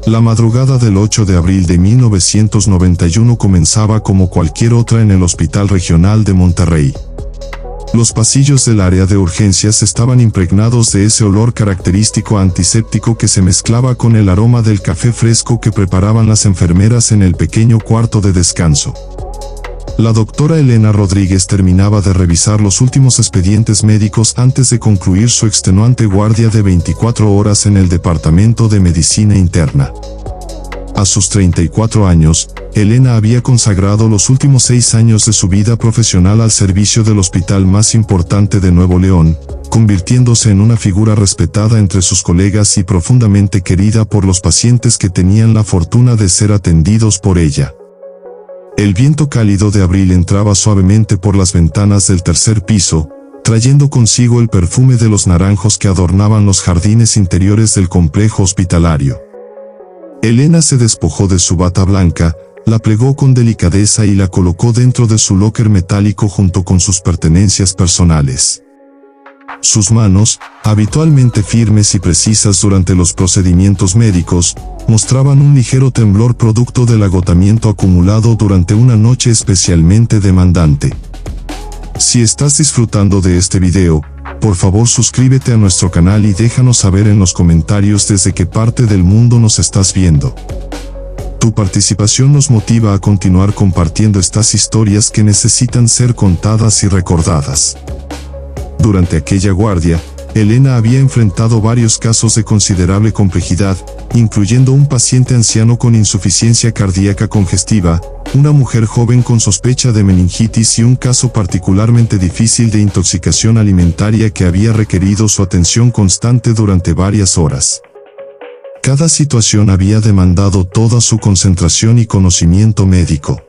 La madrugada del 8 de abril de 1991 comenzaba como cualquier otra en el Hospital Regional de Monterrey. Los pasillos del área de urgencias estaban impregnados de ese olor característico antiséptico que se mezclaba con el aroma del café fresco que preparaban las enfermeras en el pequeño cuarto de descanso. La doctora Elena Rodríguez terminaba de revisar los últimos expedientes médicos antes de concluir su extenuante guardia de 24 horas en el Departamento de Medicina Interna. A sus 34 años, Elena había consagrado los últimos 6 años de su vida profesional al servicio del hospital más importante de Nuevo León, convirtiéndose en una figura respetada entre sus colegas y profundamente querida por los pacientes que tenían la fortuna de ser atendidos por ella. El viento cálido de abril entraba suavemente por las ventanas del tercer piso, trayendo consigo el perfume de los naranjos que adornaban los jardines interiores del complejo hospitalario. Elena se despojó de su bata blanca, la plegó con delicadeza y la colocó dentro de su locker metálico junto con sus pertenencias personales. Sus manos, habitualmente firmes y precisas durante los procedimientos médicos, mostraban un ligero temblor producto del agotamiento acumulado durante una noche especialmente demandante. Si estás disfrutando de este video, por favor suscríbete a nuestro canal y déjanos saber en los comentarios desde qué parte del mundo nos estás viendo. Tu participación nos motiva a continuar compartiendo estas historias que necesitan ser contadas y recordadas. Durante aquella guardia, Elena había enfrentado varios casos de considerable complejidad, incluyendo un paciente anciano con insuficiencia cardíaca congestiva, una mujer joven con sospecha de meningitis y un caso particularmente difícil de intoxicación alimentaria que había requerido su atención constante durante varias horas. Cada situación había demandado toda su concentración y conocimiento médico.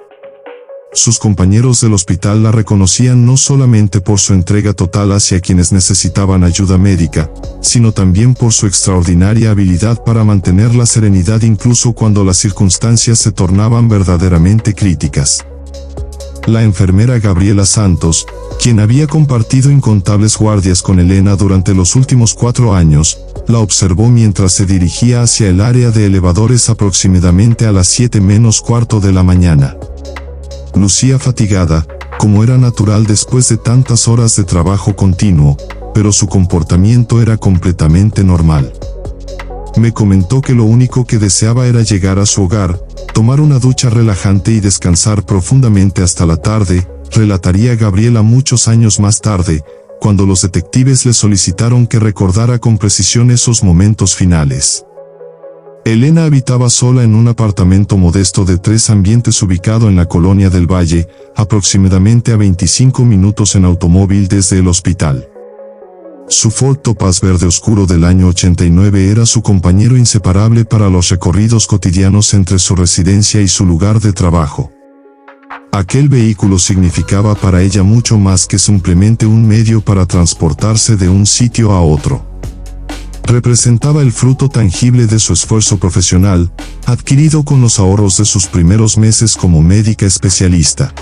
Sus compañeros del hospital la reconocían no solamente por su entrega total hacia quienes necesitaban ayuda médica, sino también por su extraordinaria habilidad para mantener la serenidad incluso cuando las circunstancias se tornaban verdaderamente críticas. La enfermera Gabriela Santos, quien había compartido incontables guardias con Elena durante los últimos 4 años, la observó mientras se dirigía hacia el área de elevadores aproximadamente a las 7:45 de la mañana. Lucía fatigada, como era natural después de tantas horas de trabajo continuo, pero su comportamiento era completamente normal. Me comentó que lo único que deseaba era llegar a su hogar, tomar una ducha relajante y descansar profundamente hasta la tarde, relataría Gabriela muchos años más tarde, cuando los detectives le solicitaron que recordara con precisión esos momentos finales. Elena habitaba sola en un apartamento modesto de 3 ambientes ubicado en la Colonia del Valle, aproximadamente a 25 minutos en automóvil desde el hospital. Su Ford Topaz verde oscuro del año 89 era su compañero inseparable para los recorridos cotidianos entre su residencia y su lugar de trabajo. Aquel vehículo significaba para ella mucho más que simplemente un medio para transportarse de un sitio a otro. Representaba el fruto tangible de su esfuerzo profesional, adquirido con los ahorros de sus primeros meses como médica especialista.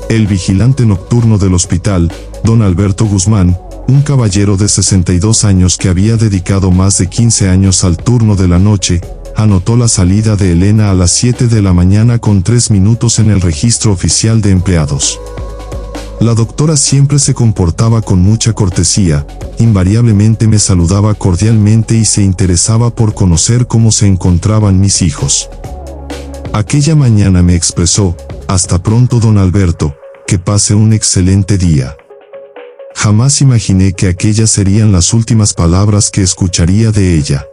El vigilante nocturno del hospital, don Alberto Guzmán, un caballero de 62 años que había dedicado más de 15 años al turno de la noche, anotó la salida de Elena a las 7 de la mañana con 3 minutos en el registro oficial de empleados. La doctora siempre se comportaba con mucha cortesía, invariablemente me saludaba cordialmente y se interesaba por conocer cómo se encontraban mis hijos. Aquella mañana me expresó: hasta pronto don Alberto, que pase un excelente día. Jamás imaginé que aquellas serían las últimas palabras que escucharía de ella.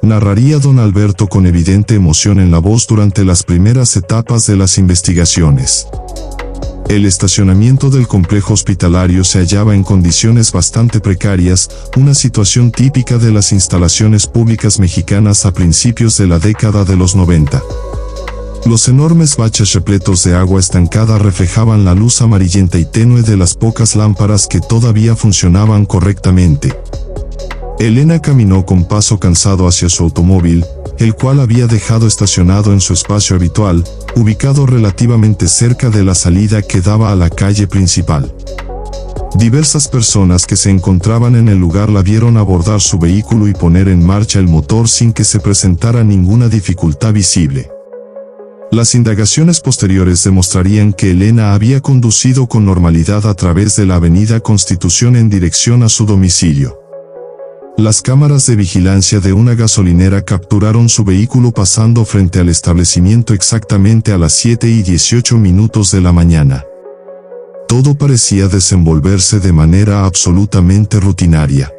Narraría don Alberto con evidente emoción en la voz durante las primeras etapas de las investigaciones. El estacionamiento del complejo hospitalario se hallaba en condiciones bastante precarias, una situación típica de las instalaciones públicas mexicanas a principios de la década de los 90. Los enormes baches repletos de agua estancada reflejaban la luz amarillenta y tenue de las pocas lámparas que todavía funcionaban correctamente. Elena caminó con paso cansado hacia su automóvil, el cual había dejado estacionado en su espacio habitual, ubicado relativamente cerca de la salida que daba a la calle principal. Diversas personas que se encontraban en el lugar la vieron abordar su vehículo y poner en marcha el motor sin que se presentara ninguna dificultad visible. Las indagaciones posteriores demostrarían que Elena había conducido con normalidad a través de la avenida Constitución en dirección a su domicilio. Las cámaras de vigilancia de una gasolinera capturaron su vehículo pasando frente al establecimiento exactamente a las 7:18 de la mañana. Todo parecía desenvolverse de manera absolutamente rutinaria.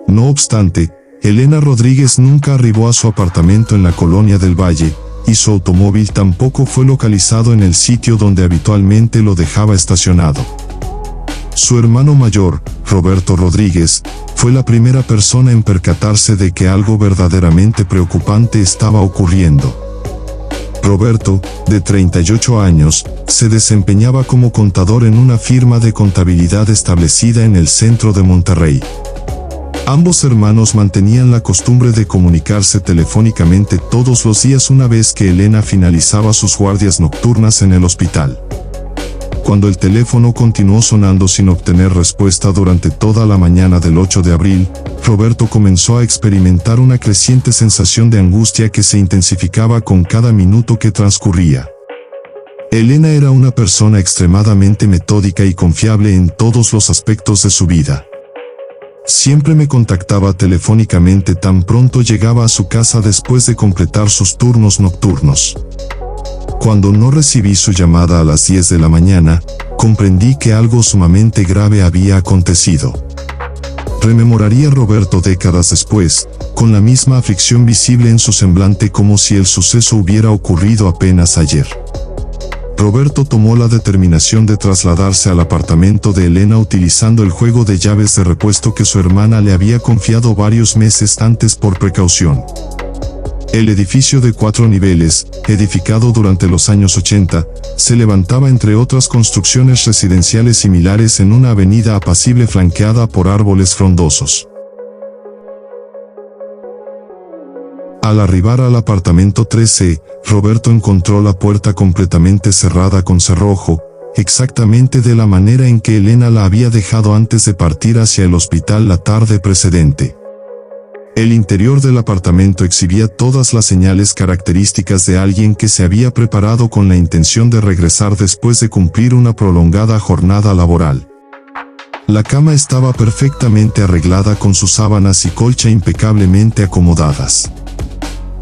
No obstante, Elena Rodríguez nunca arribó a su apartamento en la Colonia del Valle, y su automóvil tampoco fue localizado en el sitio donde habitualmente lo dejaba estacionado. Su hermano mayor, Roberto Rodríguez, fue la primera persona en percatarse de que algo verdaderamente preocupante estaba ocurriendo. Roberto, de 38 años, se desempeñaba como contador en una firma de contabilidad establecida en el centro de Monterrey. Ambos hermanos mantenían la costumbre de comunicarse telefónicamente todos los días una vez que Elena finalizaba sus guardias nocturnas en el hospital. Cuando el teléfono continuó sonando sin obtener respuesta durante toda la mañana del 8 de abril, Roberto comenzó a experimentar una creciente sensación de angustia que se intensificaba con cada minuto que transcurría. Elena era una persona extremadamente metódica y confiable en todos los aspectos de su vida. Siempre me contactaba telefónicamente tan pronto llegaba a su casa después de completar sus turnos nocturnos. Cuando no recibí su llamada a las 10 de la mañana, comprendí que algo sumamente grave había acontecido. Rememoraría Roberto décadas después, con la misma aflicción visible en su semblante como si el suceso hubiera ocurrido apenas ayer. Roberto tomó la determinación de trasladarse al apartamento de Elena utilizando el juego de llaves de repuesto que su hermana le había confiado varios meses antes por precaución. El edificio de 4 niveles, edificado durante los años 80, se levantaba entre otras construcciones residenciales similares en una avenida apacible flanqueada por árboles frondosos. Al arribar al apartamento 13, Roberto encontró la puerta completamente cerrada con cerrojo, exactamente de la manera en que Elena la había dejado antes de partir hacia el hospital la tarde precedente. El interior del apartamento exhibía todas las señales características de alguien que se había preparado con la intención de regresar después de cumplir una prolongada jornada laboral. La cama estaba perfectamente arreglada con sus sábanas y colcha impecablemente acomodadas.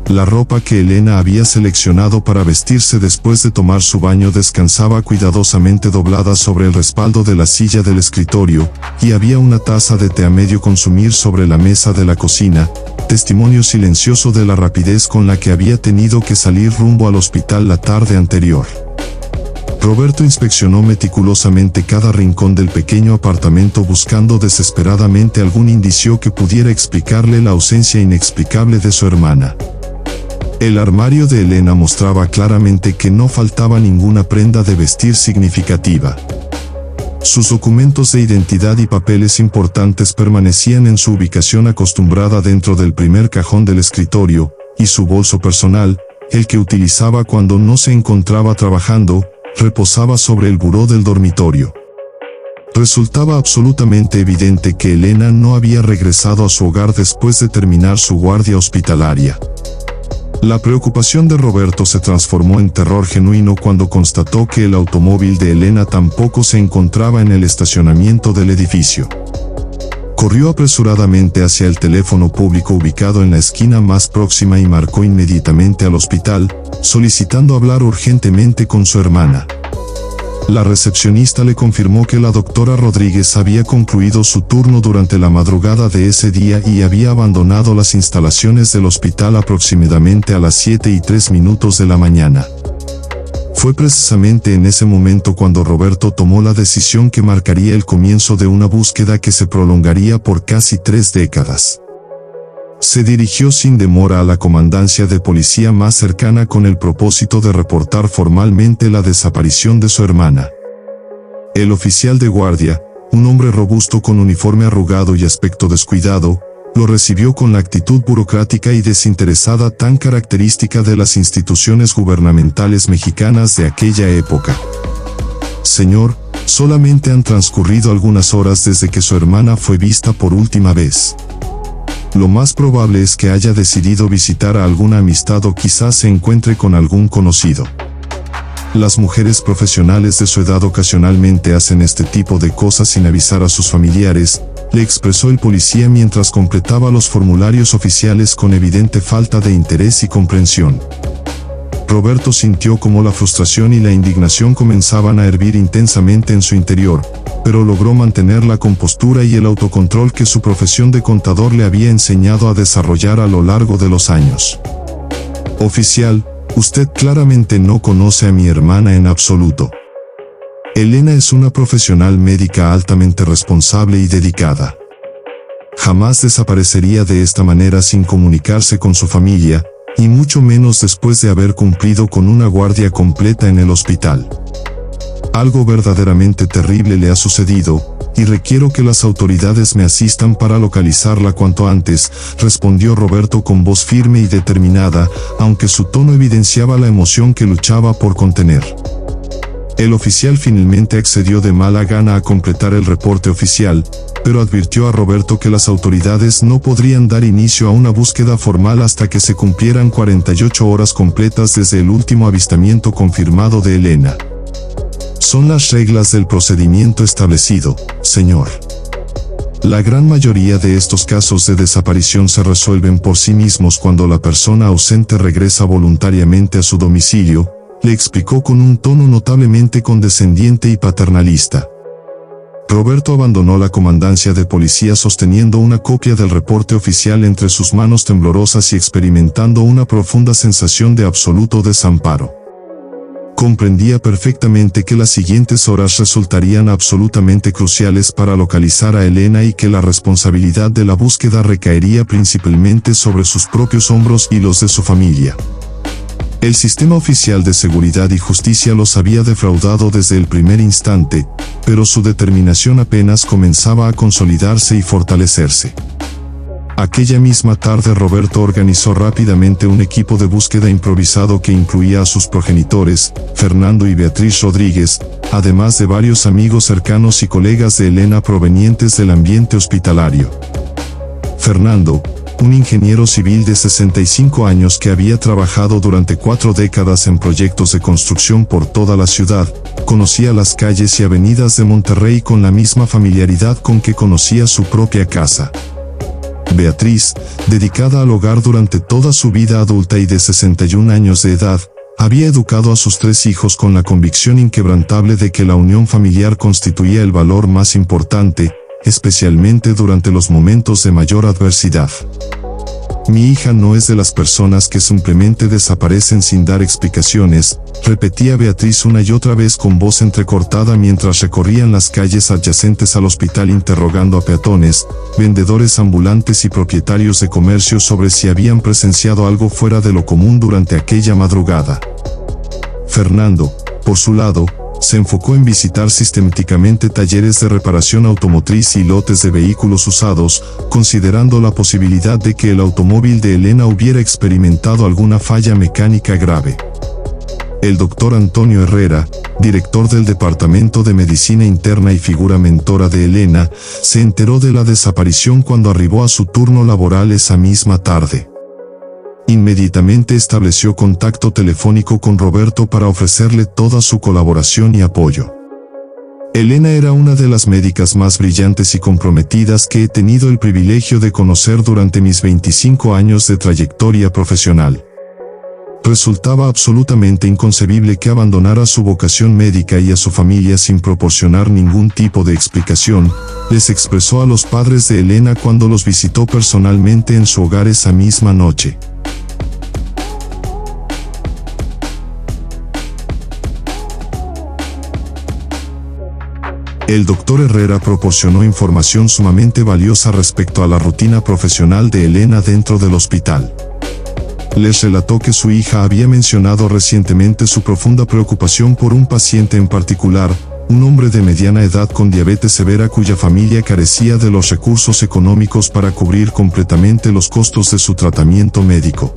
La ropa que Elena había seleccionado para vestirse después de tomar su baño descansaba cuidadosamente doblada sobre el respaldo de la silla del escritorio, y había una taza de té a medio consumir sobre la mesa de la cocina, testimonio silencioso de la rapidez con la que había tenido que salir rumbo al hospital la tarde anterior. Roberto inspeccionó meticulosamente cada rincón del pequeño apartamento buscando desesperadamente algún indicio que pudiera explicarle la ausencia inexplicable de su hermana. El armario de Elena mostraba claramente que no faltaba ninguna prenda de vestir significativa. Sus documentos de identidad y papeles importantes permanecían en su ubicación acostumbrada dentro del primer cajón del escritorio, y su bolso personal, el que utilizaba cuando no se encontraba trabajando, reposaba sobre el buró del dormitorio. Resultaba absolutamente evidente que Elena no había regresado a su hogar después de terminar su guardia hospitalaria. La preocupación de Roberto se transformó en terror genuino cuando constató que el automóvil de Elena tampoco se encontraba en el estacionamiento del edificio. Corrió apresuradamente hacia el teléfono público ubicado en la esquina más próxima y marcó inmediatamente al hospital, solicitando hablar urgentemente con su hermana. La recepcionista le confirmó que la doctora Rodríguez había concluido su turno durante la madrugada de ese día y había abandonado las instalaciones del hospital aproximadamente a las 7:03 de la mañana. Fue precisamente en ese momento cuando Roberto tomó la decisión que marcaría el comienzo de una búsqueda que se prolongaría por casi 3 décadas. Se dirigió sin demora a la comandancia de policía más cercana con el propósito de reportar formalmente la desaparición de su hermana. El oficial de guardia, un hombre robusto con uniforme arrugado y aspecto descuidado, lo recibió con la actitud burocrática y desinteresada tan característica de las instituciones gubernamentales mexicanas de aquella época. «Señor, Solamente han transcurrido algunas horas desde que su hermana fue vista por última vez. Lo más probable es que haya decidido visitar a alguna amistad o quizás se encuentre con algún conocido. Las mujeres profesionales de su edad ocasionalmente hacen este tipo de cosas sin avisar a sus familiares, le expresó el policía mientras completaba los formularios oficiales con evidente falta de interés y comprensión. Roberto sintió como la frustración y la indignación comenzaban a hervir intensamente en su interior, pero logró mantener la compostura y el autocontrol que su profesión de contador le había enseñado a desarrollar a lo largo de los años. Oficial, usted claramente no conoce a mi hermana en absoluto. Elena es una profesional médica altamente responsable y dedicada. Jamás desaparecería de esta manera sin comunicarse con su familia, y mucho menos después de haber cumplido con una guardia completa en el hospital. Algo verdaderamente terrible le ha sucedido, y requiero que las autoridades me asistan para localizarla cuanto antes, respondió Roberto con voz firme y determinada, aunque su tono evidenciaba la emoción que luchaba por contener. El oficial finalmente accedió de mala gana a completar el reporte oficial, pero advirtió a Roberto que las autoridades no podrían dar inicio a una búsqueda formal hasta que se cumplieran 48 horas completas desde el último avistamiento confirmado de Elena. Son las reglas del procedimiento establecido, señor. La gran mayoría de estos casos de desaparición se resuelven por sí mismos cuando la persona ausente regresa voluntariamente a su domicilio, le explicó con un tono notablemente condescendiente y paternalista. Roberto abandonó la comandancia de policía sosteniendo una copia del reporte oficial entre sus manos temblorosas y experimentando una profunda sensación de absoluto desamparo. Comprendía perfectamente que las siguientes horas resultarían absolutamente cruciales para localizar a Elena y que la responsabilidad de la búsqueda recaería principalmente sobre sus propios hombros y los de su familia. El sistema oficial de seguridad y justicia los había defraudado desde el primer instante, pero su determinación apenas comenzaba a consolidarse y fortalecerse. Aquella misma tarde Roberto organizó rápidamente un equipo de búsqueda improvisado que incluía a sus progenitores, Fernando y Beatriz Rodríguez, además de varios amigos cercanos y colegas de Elena provenientes del ambiente hospitalario. Fernando, un ingeniero civil de 65 años que había trabajado durante 4 décadas en proyectos de construcción por toda la ciudad, conocía las calles y avenidas de Monterrey con la misma familiaridad con que conocía su propia casa. Beatriz, dedicada al hogar durante toda su vida adulta y de 61 años de edad, había educado a sus 3 hijos con la convicción inquebrantable de que la unión familiar constituía el valor más importante, especialmente durante los momentos de mayor adversidad. Mi hija no es de las personas que simplemente desaparecen sin dar explicaciones, repetía Beatriz una y otra vez con voz entrecortada mientras recorrían las calles adyacentes al hospital interrogando a peatones, vendedores ambulantes y propietarios de comercios sobre si habían presenciado algo fuera de lo común durante aquella madrugada. Fernando, por su lado, se enfocó en visitar sistemáticamente talleres de reparación automotriz y lotes de vehículos usados, considerando la posibilidad de que el automóvil de Elena hubiera experimentado alguna falla mecánica grave. El doctor Antonio Herrera, director del Departamento de Medicina Interna y figura mentora de Elena, se enteró de la desaparición cuando arribó a su turno laboral esa misma tarde. Inmediatamente estableció contacto telefónico con Roberto para ofrecerle toda su colaboración y apoyo. Elena era una de las médicas más brillantes y comprometidas que he tenido el privilegio de conocer durante mis 25 años de trayectoria profesional. Resultaba absolutamente inconcebible que abandonara su vocación médica y a su familia sin proporcionar ningún tipo de explicación, les expresó a los padres de Elena cuando los visitó personalmente en su hogar esa misma noche. El doctor Herrera proporcionó información sumamente valiosa respecto a la rutina profesional de Elena dentro del hospital. Les relató que su hija había mencionado recientemente su profunda preocupación por un paciente en particular, un hombre de mediana edad con diabetes severa cuya familia carecía de los recursos económicos para cubrir completamente los costos de su tratamiento médico.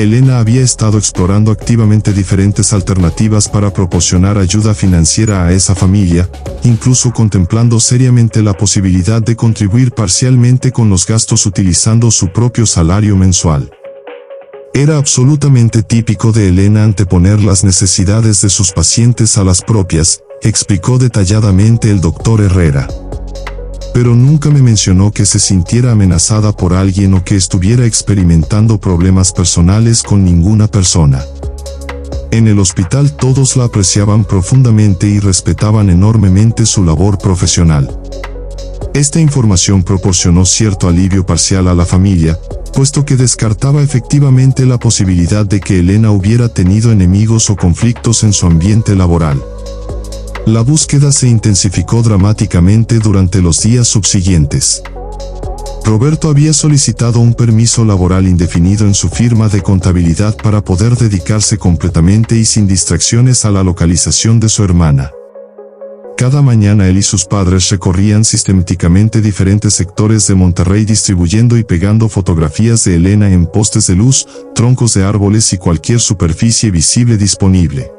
Elena había estado explorando activamente diferentes alternativas para proporcionar ayuda financiera a esa familia, incluso contemplando seriamente la posibilidad de contribuir parcialmente con los gastos utilizando su propio salario mensual. Era absolutamente típico de Elena anteponer las necesidades de sus pacientes a las propias, explicó detalladamente el doctor Herrera. Pero nunca me mencionó que se sintiera amenazada por alguien o que estuviera experimentando problemas personales con ninguna persona. En el hospital todos la apreciaban profundamente y respetaban enormemente su labor profesional. Esta información proporcionó cierto alivio parcial a la familia, puesto que descartaba efectivamente la posibilidad de que Elena hubiera tenido enemigos o conflictos en su ambiente laboral. La búsqueda se intensificó dramáticamente durante los días subsiguientes. Roberto había solicitado un permiso laboral indefinido en su firma de contabilidad para poder dedicarse completamente y sin distracciones a la localización de su hermana. Cada mañana él y sus padres recorrían sistemáticamente diferentes sectores de Monterrey distribuyendo y pegando fotografías de Elena en postes de luz, troncos de árboles y cualquier superficie visible disponible.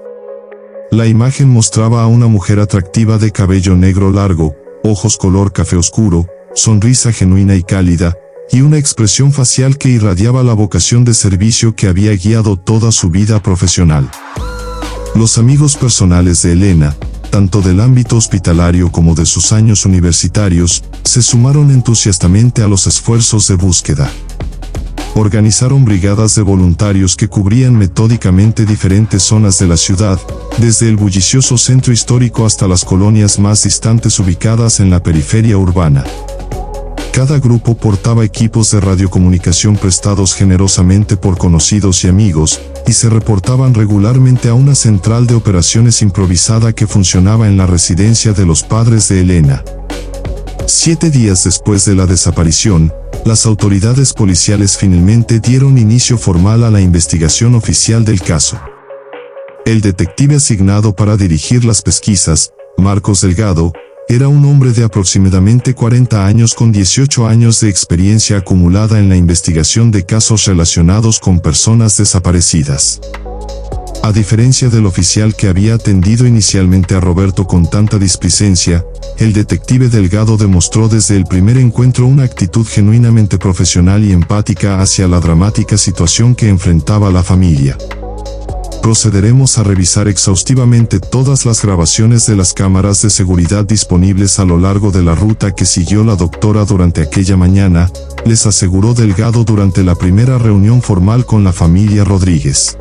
La imagen mostraba a una mujer atractiva de cabello negro largo, ojos color café oscuro, sonrisa genuina y cálida, y una expresión facial que irradiaba la vocación de servicio que había guiado toda su vida profesional. Los amigos personales de Elena, tanto del ámbito hospitalario como de sus años universitarios, se sumaron entusiastamente a los esfuerzos de búsqueda. Organizaron brigadas de voluntarios que cubrían metódicamente diferentes zonas de la ciudad, desde el bullicioso centro histórico hasta las colonias más distantes ubicadas en la periferia urbana. Cada grupo portaba equipos de radiocomunicación prestados generosamente por conocidos y amigos, y se reportaban regularmente a una central de operaciones improvisada que funcionaba en la residencia de los padres de Elena. 7 días después de la desaparición, las autoridades policiales finalmente dieron inicio formal a la investigación oficial del caso. El detective asignado para dirigir las pesquisas, Marcos Delgado, era un hombre de aproximadamente 40 años con 18 años de experiencia acumulada en la investigación de casos relacionados con personas desaparecidas. A diferencia del oficial que había atendido inicialmente a Roberto con tanta displicencia, el detective Delgado demostró desde el primer encuentro una actitud genuinamente profesional y empática hacia la dramática situación que enfrentaba la familia. Procederemos a revisar exhaustivamente todas las grabaciones de las cámaras de seguridad disponibles a lo largo de la ruta que siguió la doctora durante aquella mañana, les aseguró Delgado durante la primera reunión formal con la familia Rodríguez.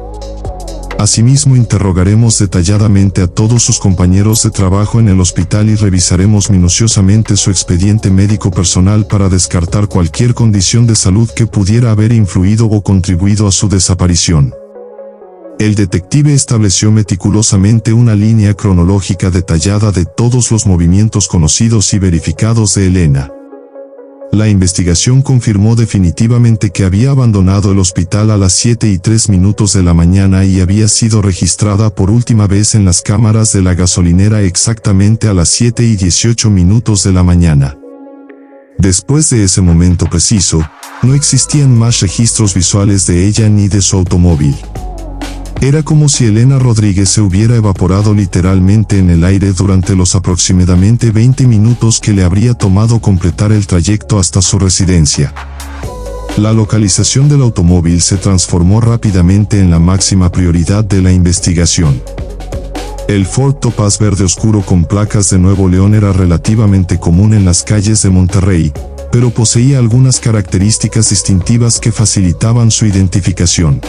Asimismo, interrogaremos detalladamente a todos sus compañeros de trabajo en el hospital y revisaremos minuciosamente su expediente médico personal para descartar cualquier condición de salud que pudiera haber influido o contribuido a su desaparición. El detective estableció meticulosamente una línea cronológica detallada de todos los movimientos conocidos y verificados de Elena. La investigación confirmó definitivamente que había abandonado el hospital a las 7:03 de la mañana y había sido registrada por última vez en las cámaras de la gasolinera exactamente a las 7:18 de la mañana. Después de ese momento preciso, no existían más registros visuales de ella ni de su automóvil. Era como si Elena Rodríguez se hubiera evaporado literalmente en el aire durante los aproximadamente 20 minutos que le habría tomado completar el trayecto hasta su residencia. La localización del automóvil se transformó rápidamente en la máxima prioridad de la investigación. El Ford Topaz verde oscuro con placas de Nuevo León era relativamente común en las calles de Monterrey, pero poseía algunas características distintivas que facilitaban su identificación.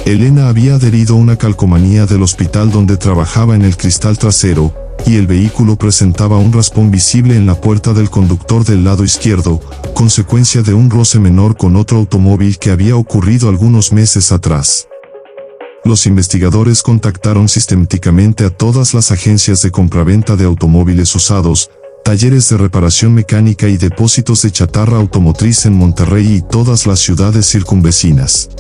Elena había adherido a una calcomanía del hospital donde trabajaba en el cristal trasero, y el vehículo presentaba un raspón visible en la puerta del conductor del lado izquierdo, consecuencia de un roce menor con otro automóvil que había ocurrido algunos meses atrás. Los investigadores contactaron sistemáticamente a todas las agencias de compraventa de automóviles usados, talleres de reparación mecánica y depósitos de chatarra automotriz en Monterrey y todas las ciudades circunvecinas.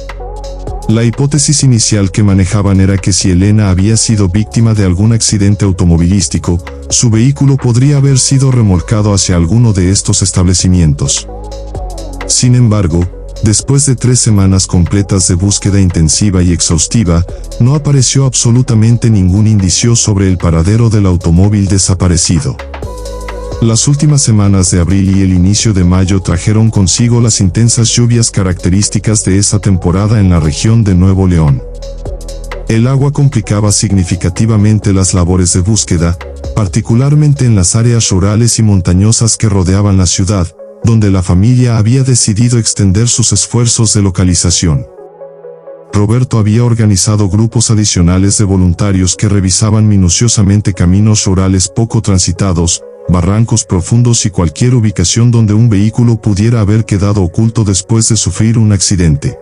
La hipótesis inicial que manejaban era que si Elena había sido víctima de algún accidente automovilístico, su vehículo podría haber sido remolcado hacia alguno de estos establecimientos. Sin embargo, Después de 3 semanas completas de búsqueda intensiva y exhaustiva, no apareció absolutamente ningún indicio sobre el paradero del automóvil desaparecido. Las últimas semanas de abril y el inicio de mayo trajeron consigo las intensas lluvias características de esa temporada en la región de Nuevo León. El agua complicaba significativamente las labores de búsqueda, particularmente en las áreas rurales y montañosas que rodeaban la ciudad, donde la familia había decidido extender sus esfuerzos de localización. Roberto había organizado grupos adicionales de voluntarios que revisaban minuciosamente caminos rurales poco transitados, barrancos profundos y cualquier ubicación donde un vehículo pudiera haber quedado oculto después de sufrir un accidente.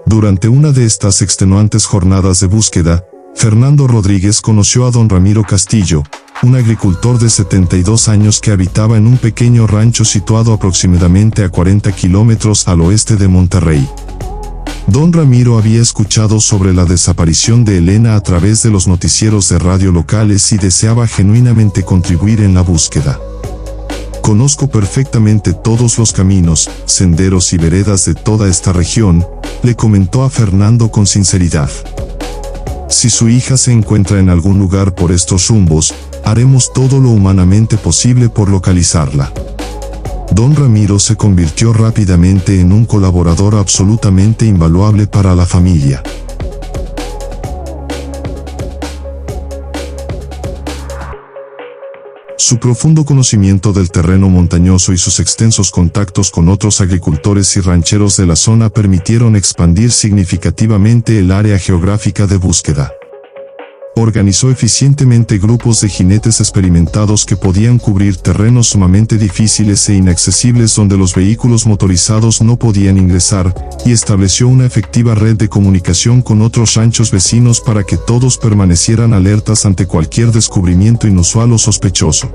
Durante una de estas extenuantes jornadas de búsqueda, Fernando Rodríguez conoció a don Ramiro Castillo, un agricultor de 72 años que habitaba en un pequeño rancho situado aproximadamente a 40 kilómetros al oeste de Monterrey. Don Ramiro había escuchado sobre la desaparición de Elena a través de los noticieros de radio locales y deseaba genuinamente contribuir en la búsqueda. Conozco perfectamente todos los caminos, senderos y veredas de toda esta región, le comentó a Fernando con sinceridad. Si su hija se encuentra en algún lugar por estos rumbos, haremos todo lo humanamente posible por localizarla. Don Ramiro se convirtió rápidamente en un colaborador absolutamente invaluable para la familia. Su profundo conocimiento del terreno montañoso y sus extensos contactos con otros agricultores y rancheros de la zona permitieron expandir significativamente el área geográfica de búsqueda. Organizó eficientemente grupos de jinetes experimentados que podían cubrir terrenos sumamente difíciles e inaccesibles donde los vehículos motorizados no podían ingresar, y estableció una efectiva red de comunicación con otros ranchos vecinos para que todos permanecieran alertas ante cualquier descubrimiento inusual o sospechoso.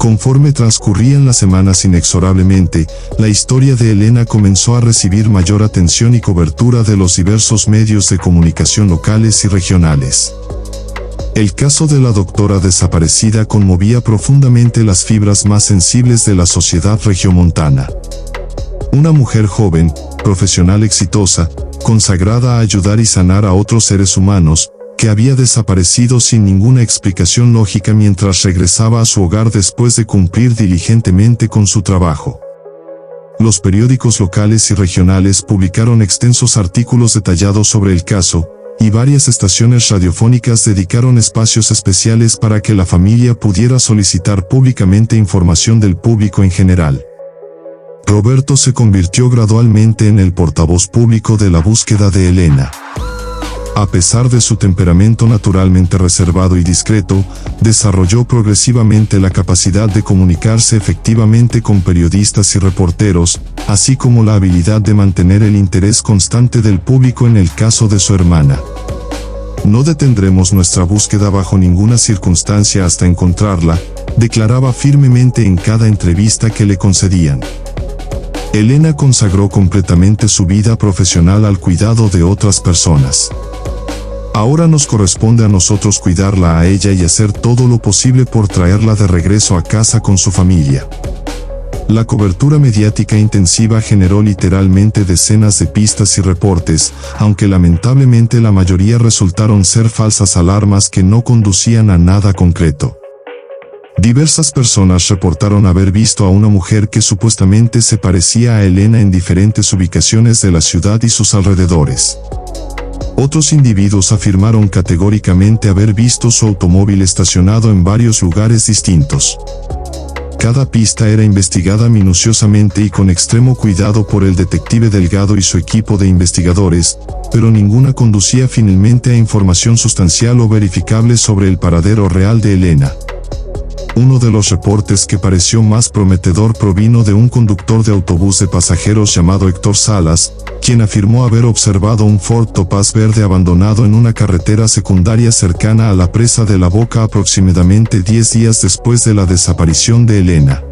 Conforme transcurrían las semanas inexorablemente, la historia de Elena comenzó a recibir mayor atención y cobertura de los diversos medios de comunicación locales y regionales. El caso de la doctora desaparecida conmovía profundamente las fibras más sensibles de la sociedad regiomontana. Una mujer joven, profesional exitosa, consagrada a ayudar y sanar a otros seres humanos, que había desaparecido sin ninguna explicación lógica mientras regresaba a su hogar después de cumplir diligentemente con su trabajo. Los periódicos locales y regionales publicaron extensos artículos detallados sobre el caso, y varias estaciones radiofónicas dedicaron espacios especiales para que la familia pudiera solicitar públicamente información del público en general. Roberto se convirtió gradualmente en el portavoz público de la búsqueda de Elena. A pesar de su temperamento naturalmente reservado y discreto, desarrolló progresivamente la capacidad de comunicarse efectivamente con periodistas y reporteros, así como la habilidad de mantener el interés constante del público en el caso de su hermana. No detendremos nuestra búsqueda bajo ninguna circunstancia hasta encontrarla, declaraba firmemente en cada entrevista que le concedían. Elena consagró completamente su vida profesional al cuidado de otras personas. Ahora nos corresponde a nosotros cuidarla a ella y hacer todo lo posible por traerla de regreso a casa con su familia. La cobertura mediática intensiva generó literalmente decenas de pistas y reportes, aunque lamentablemente la mayoría resultaron ser falsas alarmas que no conducían a nada concreto. Diversas personas reportaron haber visto a una mujer que supuestamente se parecía a Elena en diferentes ubicaciones de la ciudad y sus alrededores. Otros individuos afirmaron categóricamente haber visto su automóvil estacionado en varios lugares distintos. Cada pista era investigada minuciosamente y con extremo cuidado por el detective Delgado y su equipo de investigadores, pero ninguna conducía finalmente a información sustancial o verificable sobre el paradero real de Elena. Uno de los reportes que pareció más prometedor provino de un conductor de autobús de pasajeros llamado Héctor Salas, quien afirmó haber observado un Ford Topaz verde abandonado en una carretera secundaria cercana a la presa de La Boca aproximadamente 10 días después de la desaparición de Elena.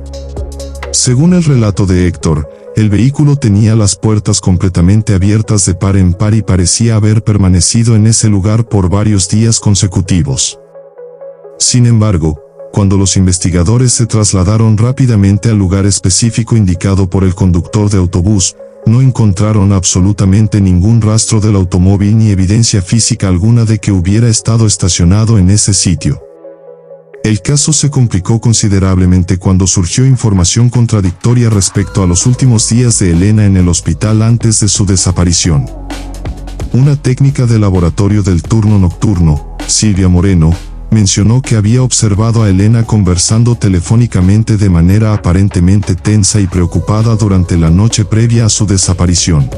Según el relato de Héctor, el vehículo tenía las puertas completamente abiertas de par en par y parecía haber permanecido en ese lugar por varios días consecutivos. Sin embargo, cuando los investigadores se trasladaron rápidamente al lugar específico indicado por el conductor de autobús, no encontraron absolutamente ningún rastro del automóvil ni evidencia física alguna de que hubiera estado estacionado en ese sitio. El caso se complicó considerablemente cuando surgió información contradictoria respecto a los últimos días de Elena en el hospital antes de su desaparición. Una técnica de laboratorio del turno nocturno, Silvia Moreno, mencionó que había observado a Elena conversando telefónicamente de manera aparentemente tensa y preocupada durante la noche previa a su desaparición.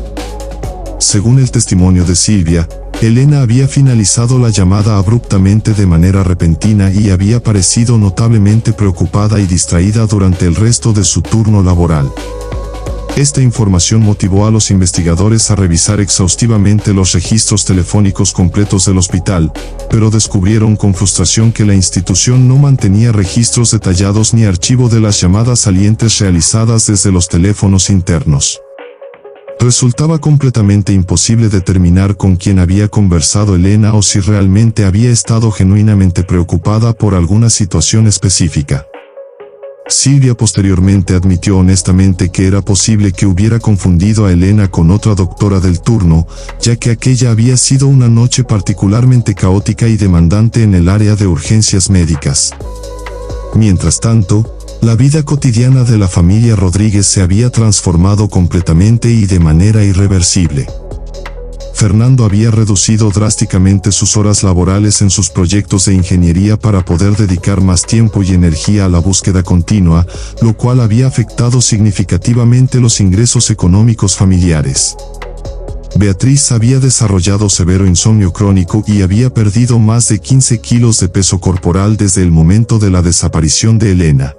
Según el testimonio de Silvia, Elena había finalizado la llamada abruptamente de manera repentina y había parecido notablemente preocupada y distraída durante el resto de su turno laboral. Esta información motivó a los investigadores a revisar exhaustivamente los registros telefónicos completos del hospital, pero descubrieron con frustración que la institución no mantenía registros detallados ni archivo de las llamadas salientes realizadas desde los teléfonos internos. Resultaba completamente imposible determinar con quién había conversado Elena o si realmente había estado genuinamente preocupada por alguna situación específica. Silvia posteriormente admitió honestamente que era posible que hubiera confundido a Elena con otra doctora del turno, ya que aquella había sido una noche particularmente caótica y demandante en el área de urgencias médicas. Mientras tanto, la vida cotidiana de la familia Rodríguez se había transformado completamente y de manera irreversible. Fernando había reducido drásticamente sus horas laborales en sus proyectos de ingeniería para poder dedicar más tiempo y energía a la búsqueda continua, lo cual había afectado significativamente los ingresos económicos familiares. Beatriz había desarrollado severo insomnio crónico y había perdido más de 15 kilos de peso corporal desde el momento de la desaparición de Elena.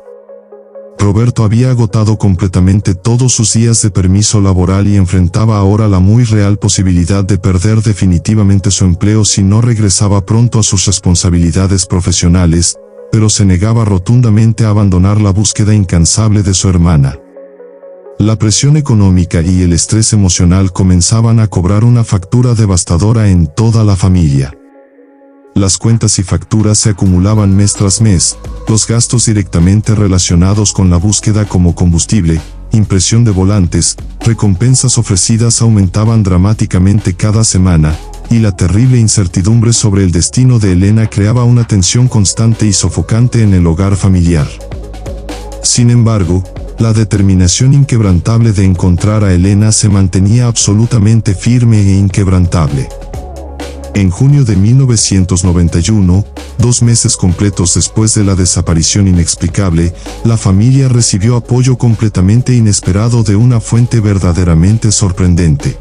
Roberto había agotado completamente todos sus días de permiso laboral y enfrentaba ahora la muy real posibilidad de perder definitivamente su empleo si no regresaba pronto a sus responsabilidades profesionales, pero se negaba rotundamente a abandonar la búsqueda incansable de su hermana. La presión económica y el estrés emocional comenzaban a cobrar una factura devastadora en toda la familia. Las cuentas y facturas se acumulaban mes tras mes, los gastos directamente relacionados con la búsqueda como combustible, impresión de volantes, recompensas ofrecidas aumentaban dramáticamente cada semana, y la terrible incertidumbre sobre el destino de Elena creaba una tensión constante y sofocante en el hogar familiar. Sin embargo, la determinación inquebrantable de encontrar a Elena se mantenía absolutamente firme e inquebrantable. En junio de 1991, 2 meses completos después de la desaparición inexplicable, la familia recibió apoyo completamente inesperado de una fuente verdaderamente sorprendente.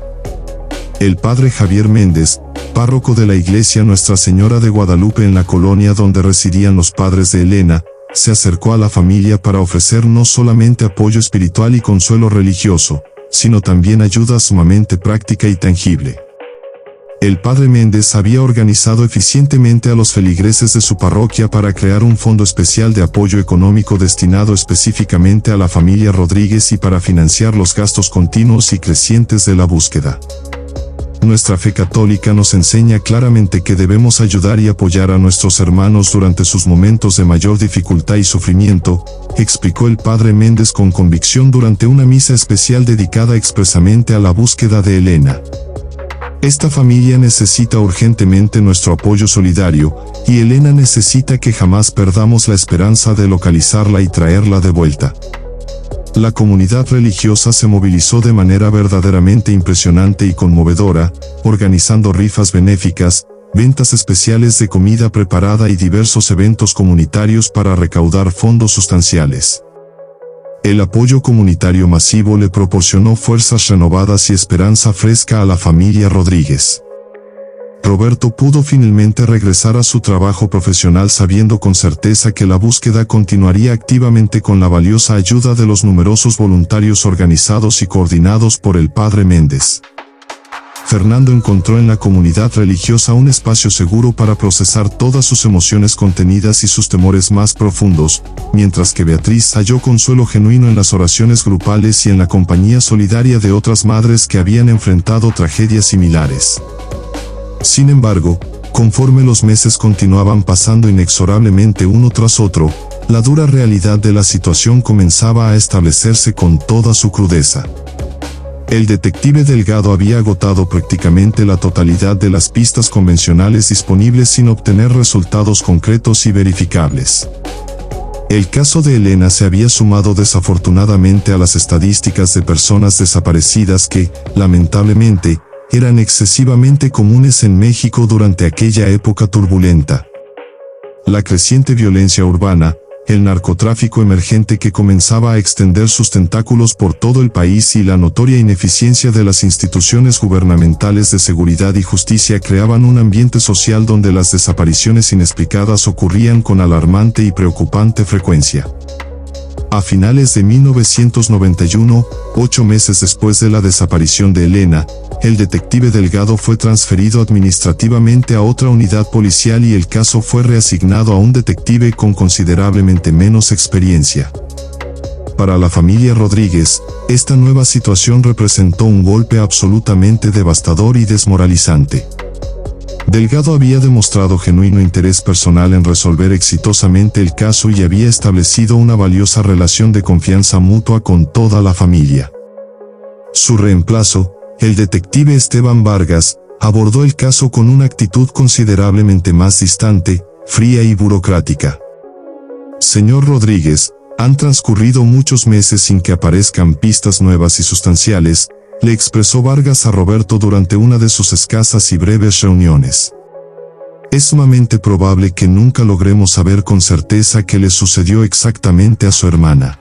El padre Javier Méndez, párroco de la iglesia Nuestra Señora de Guadalupe en la colonia donde residían los padres de Elena, se acercó a la familia para ofrecer no solamente apoyo espiritual y consuelo religioso, sino también ayuda sumamente práctica y tangible. El padre Méndez había organizado eficientemente a los feligreses de su parroquia para crear un fondo especial de apoyo económico destinado específicamente a la familia Rodríguez y para financiar los gastos continuos y crecientes de la búsqueda. Nuestra fe católica nos enseña claramente que debemos ayudar y apoyar a nuestros hermanos durante sus momentos de mayor dificultad y sufrimiento, explicó el padre Méndez con convicción durante una misa especial dedicada expresamente a la búsqueda de Elena. Esta familia necesita urgentemente nuestro apoyo solidario, y Elena necesita que jamás perdamos la esperanza de localizarla y traerla de vuelta. La comunidad religiosa se movilizó de manera verdaderamente impresionante y conmovedora, organizando rifas benéficas, ventas especiales de comida preparada y diversos eventos comunitarios para recaudar fondos sustanciales. El apoyo comunitario masivo le proporcionó fuerzas renovadas y esperanza fresca a la familia Rodríguez. Roberto pudo finalmente regresar a su trabajo profesional sabiendo con certeza que la búsqueda continuaría activamente con la valiosa ayuda de los numerosos voluntarios organizados y coordinados por el padre Méndez. Fernando encontró en la comunidad religiosa un espacio seguro para procesar todas sus emociones contenidas y sus temores más profundos, mientras que Beatriz halló consuelo genuino en las oraciones grupales y en la compañía solidaria de otras madres que habían enfrentado tragedias similares. Sin embargo, conforme los meses continuaban pasando inexorablemente uno tras otro, la dura realidad de la situación comenzaba a establecerse con toda su crudeza. El detective Delgado había agotado prácticamente la totalidad de las pistas convencionales disponibles sin obtener resultados concretos y verificables. El caso de Elena se había sumado desafortunadamente a las estadísticas de personas desaparecidas que, lamentablemente, eran excesivamente comunes en México durante aquella época turbulenta. La creciente violencia urbana, el narcotráfico emergente que comenzaba a extender sus tentáculos por todo el país y la notoria ineficiencia de las instituciones gubernamentales de seguridad y justicia creaban un ambiente social donde las desapariciones inexplicadas ocurrían con alarmante y preocupante frecuencia. A finales de 1991, 8 meses después de la desaparición de Elena, el detective Delgado fue transferido administrativamente a otra unidad policial y el caso fue reasignado a un detective con considerablemente menos experiencia. Para la familia Rodríguez, esta nueva situación representó un golpe absolutamente devastador y desmoralizante. Delgado había demostrado genuino interés personal en resolver exitosamente el caso y había establecido una valiosa relación de confianza mutua con toda la familia. Su reemplazo, el detective Esteban Vargas, abordó el caso con una actitud considerablemente más distante, fría y burocrática. Señor Rodríguez, han transcurrido muchos meses sin que aparezcan pistas nuevas y sustanciales, le expresó Vargas a Roberto durante una de sus escasas y breves reuniones. Es sumamente probable que nunca logremos saber con certeza qué le sucedió exactamente a su hermana.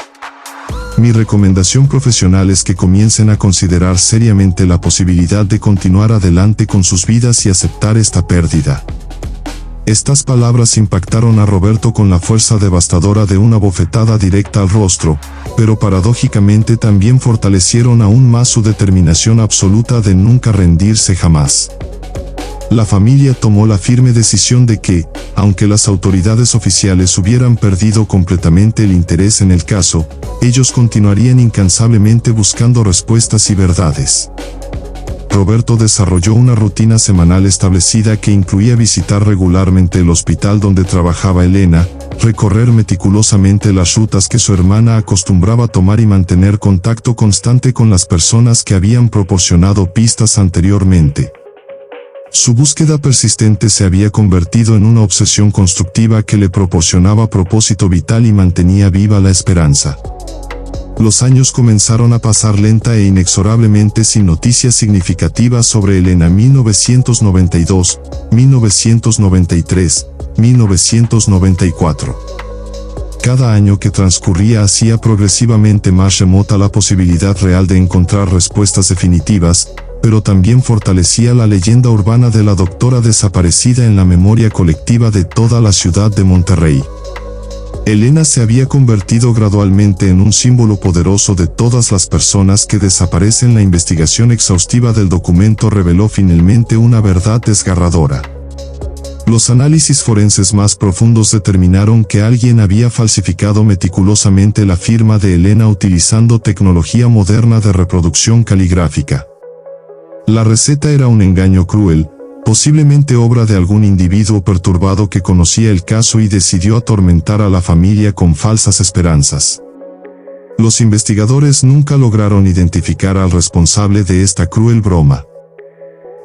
Mi recomendación profesional es que comiencen a considerar seriamente la posibilidad de continuar adelante con sus vidas y aceptar esta pérdida. Estas palabras impactaron a Roberto con la fuerza devastadora de una bofetada directa al rostro, pero paradójicamente también fortalecieron aún más su determinación absoluta de nunca rendirse jamás. La familia tomó la firme decisión de que, aunque las autoridades oficiales hubieran perdido completamente el interés en el caso, ellos continuarían incansablemente buscando respuestas y verdades. Roberto desarrolló una rutina semanal establecida que incluía visitar regularmente el hospital donde trabajaba Elena, recorrer meticulosamente las rutas que su hermana acostumbraba tomar y mantener contacto constante con las personas que habían proporcionado pistas anteriormente. Su búsqueda persistente se había convertido en una obsesión constructiva que le proporcionaba propósito vital y mantenía viva la esperanza. Los años comenzaron a pasar lenta e inexorablemente sin noticias significativas sobre Elena. 1992, 1993, 1994. Cada año que transcurría hacía progresivamente más remota la posibilidad real de encontrar respuestas definitivas, pero también fortalecía la leyenda urbana de la doctora desaparecida en la memoria colectiva de toda la ciudad de Monterrey. Elena se había convertido gradualmente en un símbolo poderoso de todas las personas que desaparecen. La investigación exhaustiva del documento reveló finalmente una verdad desgarradora. Los análisis forenses más profundos determinaron que alguien había falsificado meticulosamente la firma de Elena utilizando tecnología moderna de reproducción caligráfica. La receta era un engaño cruel, posiblemente obra de algún individuo perturbado que conocía el caso y decidió atormentar a la familia con falsas esperanzas. Los investigadores nunca lograron identificar al responsable de esta cruel broma.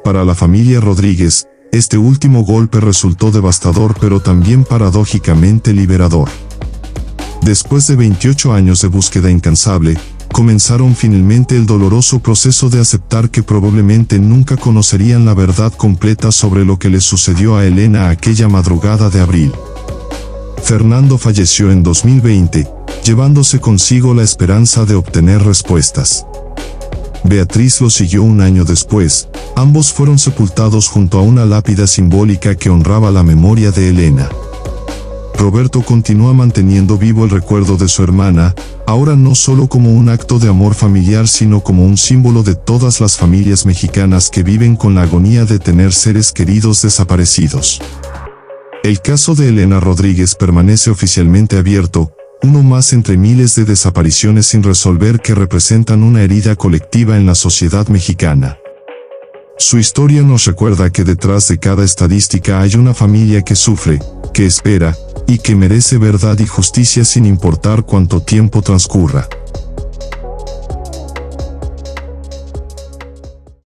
Para la familia Rodríguez, este último golpe resultó devastador pero también paradójicamente liberador. Después de 28 años de búsqueda incansable, comenzaron finalmente el doloroso proceso de aceptar que probablemente nunca conocerían la verdad completa sobre lo que le sucedió a Elena aquella madrugada de abril. Fernando falleció en 2020, llevándose consigo la esperanza de obtener respuestas. Beatriz lo siguió un año después. Ambos fueron sepultados junto a una lápida simbólica que honraba la memoria de Elena. Roberto continúa manteniendo vivo el recuerdo de su hermana, ahora no solo como un acto de amor familiar sino como un símbolo de todas las familias mexicanas que viven con la agonía de tener seres queridos desaparecidos. El caso de Elena Rodríguez permanece oficialmente abierto, uno más entre miles de desapariciones sin resolver que representan una herida colectiva en la sociedad mexicana. Su historia nos recuerda que detrás de cada estadística hay una familia que sufre, que espera, y que merece verdad y justicia sin importar cuánto tiempo transcurra.